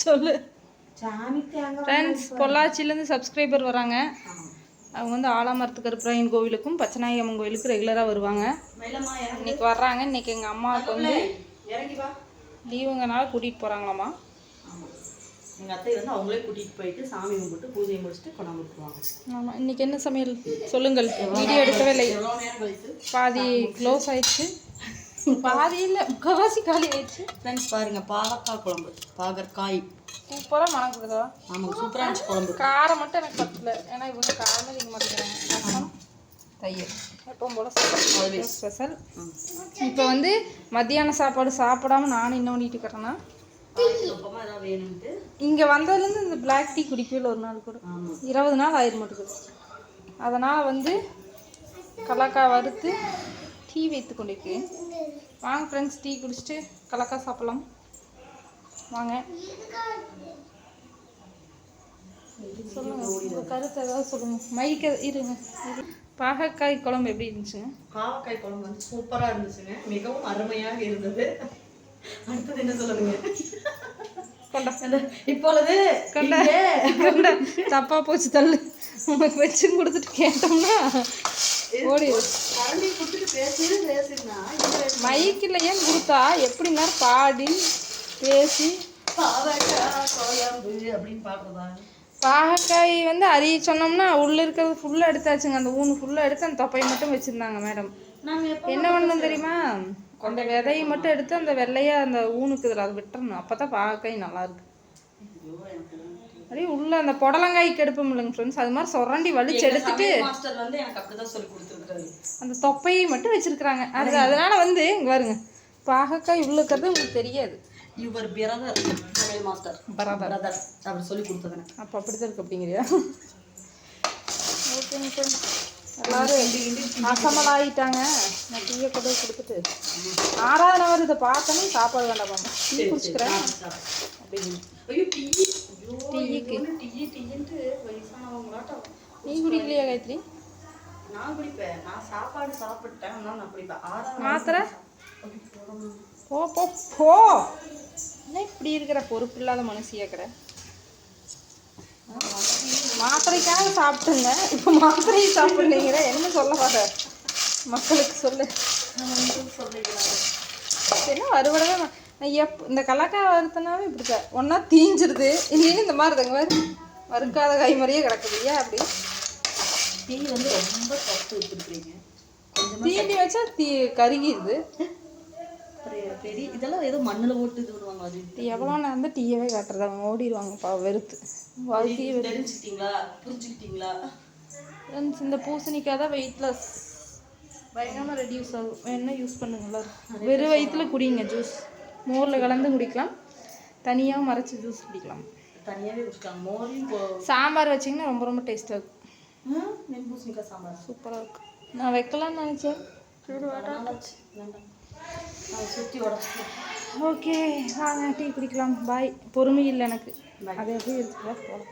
சொல்லு. Friends, பொள்ளாச்சியிலேருந்து subscriber வராங்க. அவங்க வந்து ஆலாமரத்து கருப்பராயன் கோவிலுக்கும் பச்சநாயகி அம்மன் கோவிலுக்கும் ரெகுலராக வருவாங்க. இன்னைக்கு வர்றாங்க. இன்னைக்கு எங்கள் அம்மாவுக்கு வந்து லீவுங்கனால கூட்டிகிட்டு போகிறாங்களாம்மா. எங்கள் அத்தை வந்து அவங்களே கூட்டிகிட்டு போயிட்டு சாமி கும்பிட்டு பூஜையை முடிச்சுட்டு கொண்டாந்து விட்டுருவாங்க. ஆமாம். இன்றைக்கி என்ன சமையல் சொல்லுங்கள். வீடியோ எடுக்கவே இல்லை. பாதி க்ளோஸ் ஆயிடுச்சு. பாதி இல்லை, முக்கால்வாசி காலி ஆயிடுச்சு. ஃப்ரெண்ட்ஸ் பாருங்கள், பாகக்காய் குழம்பு. பாகற்காய் சூப்பராக மணக்குதுதா. ஆமாம், சூப்பராக இருந்துச்சு குழம்பு. காரம் மட்டும் எனக்கு பத்தல. ஏன்னா இவங்க காரமே நீங்கள் மாட்டேங்கிறாங்க. ரசம், தயிர் எப்பவும் போல் அதுவே ஸ்பெஷல். இப்போ வந்து மத்தியான சாப்பாடு சாப்பிடாம நானும் என்ன பண்ணிட்டு இருக்கிறேன்னா, இங்கே வந்ததுலேருந்து இந்த பிளாக் டீ குடிக்கவே ஒரு நாள் கூட 20 நாள் ஆயிர மாட்டேங்குது. அதனால் வந்து கலக்காய் வறுத்து டீ வைத்து கொண்டிருக்கேன். வாங்க ஃப்ரெண்ட்ஸ், டீ குடிச்சிட்டு கலக்காய் சாப்பிட்லாம் வாங்க. சொல்லுங்க, உங்கள் கருத்து ஏதாவது சொல்லுங்க. மைக்க இருங்க. பாகக்காய் குழம்பு எப்படி இருந்துச்சுங்க? பாகக்காய் குழம்பு வந்து சூப்பராக இருந்துச்சுங்க, மிகவும் அருமையாக இருந்தது. அடுத்தது என்ன சொல்லுங்க? இப்பொழுது தப்பா போச்சு, தள்ளு. உனக்கு வச்சு கொடுத்துட்டு கேட்டோம்னா ஓடி மைக்கில் ஏன் கொடுத்தா எப்படின்னா பாடி பேசி பாகக்காய் வந்து அறிய சொன்னோம்னா உள்ள இருக்கிறது ஃபுல்லாக எடுத்தாச்சுங்க. அந்த ஊனு ஃபுல்லாக எடுத்து அந்த தொப்பையை மட்டும் வச்சுருந்தாங்க மேடம். என்ன பண்ணணும் தெரியுமா? அந்த விதையை மட்டும் எடுத்து அந்த வெள்ளையா அந்த ஊனுக்குதுல அதை விட்டுறணும். அப்போ தான் பாகக்காய் நல்லாயிருக்கு. அப்படியே உள்ள அந்த புடலங்காய்க்கு எடுப்போம் இல்லைங்க ஃப்ரெண்ட்ஸ், அது மாதிரி சொரண்டி வலிச்சு எடுத்துட்டு அந்த தொப்பையை மட்டும் வச்சிருக்கிறாங்க. அதனால வந்து இங்கே பாருங்க, பாகக்காய் உள்ள இருக்கிறது உங்களுக்கு தெரியாது. இவர் பிரதர் சமையல் மாஸ்டர் பிரதர் அப்படி சொல்லி கொடுத்ததுங்க. அப்போ அப்படிதான் இருக்கு அப்படிங்கிறியா? ஓகேங்க ஃப்ரெண்ட்ஸ், எல்லாரும் அசமலாயிட்டாங்க. நான் டீயை கொண்டு கொடுத்துட்டு 6வது நவர் இதை பார்த்தோன்னே சாப்பாடு வேண்டாம், டீ குடிச்சுக்கிறேன் அப்படின்னு. டீக்கு நீ குடிக்கலையா காயத்ரி? நான் குடிப்பேன். நான் சாப்பாடு சாப்பிட்டேன், நான் குடிப்பேன். மாத்திரை போ போ போ. என்ன இப்படி இருக்கிற பொறுப்பு இல்லாத மனுஷியா கடை. மாத்திரைக்காக சாப்பிட்டுங்க, இப்போ மாத்திரையை சாப்பிடுங்கிற என்ன சொல்ல வர மக்களுக்கு சொல்லு. என்ன வருவடவே நான் இந்த கலக்காய் வறுத்தனாவே இப்படி ஒன்றா தீஞ்சிருது, இல்லைன்னு இந்த மாதிரி தாங்க வேறு வறுக்காத காய் மாதிரியே கிடக்குது. ஏன் அப்படி? டீ வந்து ரொம்ப சத்து வச்சுருக்கீங்க. தீண்டி வச்சா கருகிடுது. பெரிய இதெல்லாம் ஏதோ மண்ணில் ஓட்டு இது விடுவாங்க. அது எவ்வளோ நேரம் வந்து டீயவே காட்டுறதாங்க, ஓடிடுவாங்க வெறுத்து. வாழ்க்கையை தெரிஞ்சுக்கிட்டீங்களா, புரிஞ்சுக்கிட்டீங்களா? ஃப்ரெண்ட்ஸ், இந்த பூசணிக்காய் தான் வெயிட்லெஸ், பயங்கரமாக ரெடியூஸ் ஆகும். வேணா யூஸ் பண்ணுங்களா? வெறும் வயிற்றுல குடிங்க. ஜூஸ் மோரில் கலந்து குடிக்கலாம், தனியாக மறைச்சி ஜூஸ் குடிக்கலாம். தனியாகவே குடிக்கலாம். மோரையும் சாம்பார் வச்சிங்கன்னா ரொம்ப ரொம்ப டேஸ்ட்டாக இருக்கும். பூசணிக்காய் சாம்பார் சூப்பராக இருக்கும். நான் வைக்கலாம்னு நினச்சேன். சுற்றி உடச்சு. ஓகே வாங்க டீ குடிக்கலாம். பாய். பொறுமை இல்லை எனக்கு, அதை எப்படி இருக்குதா போகலாம்.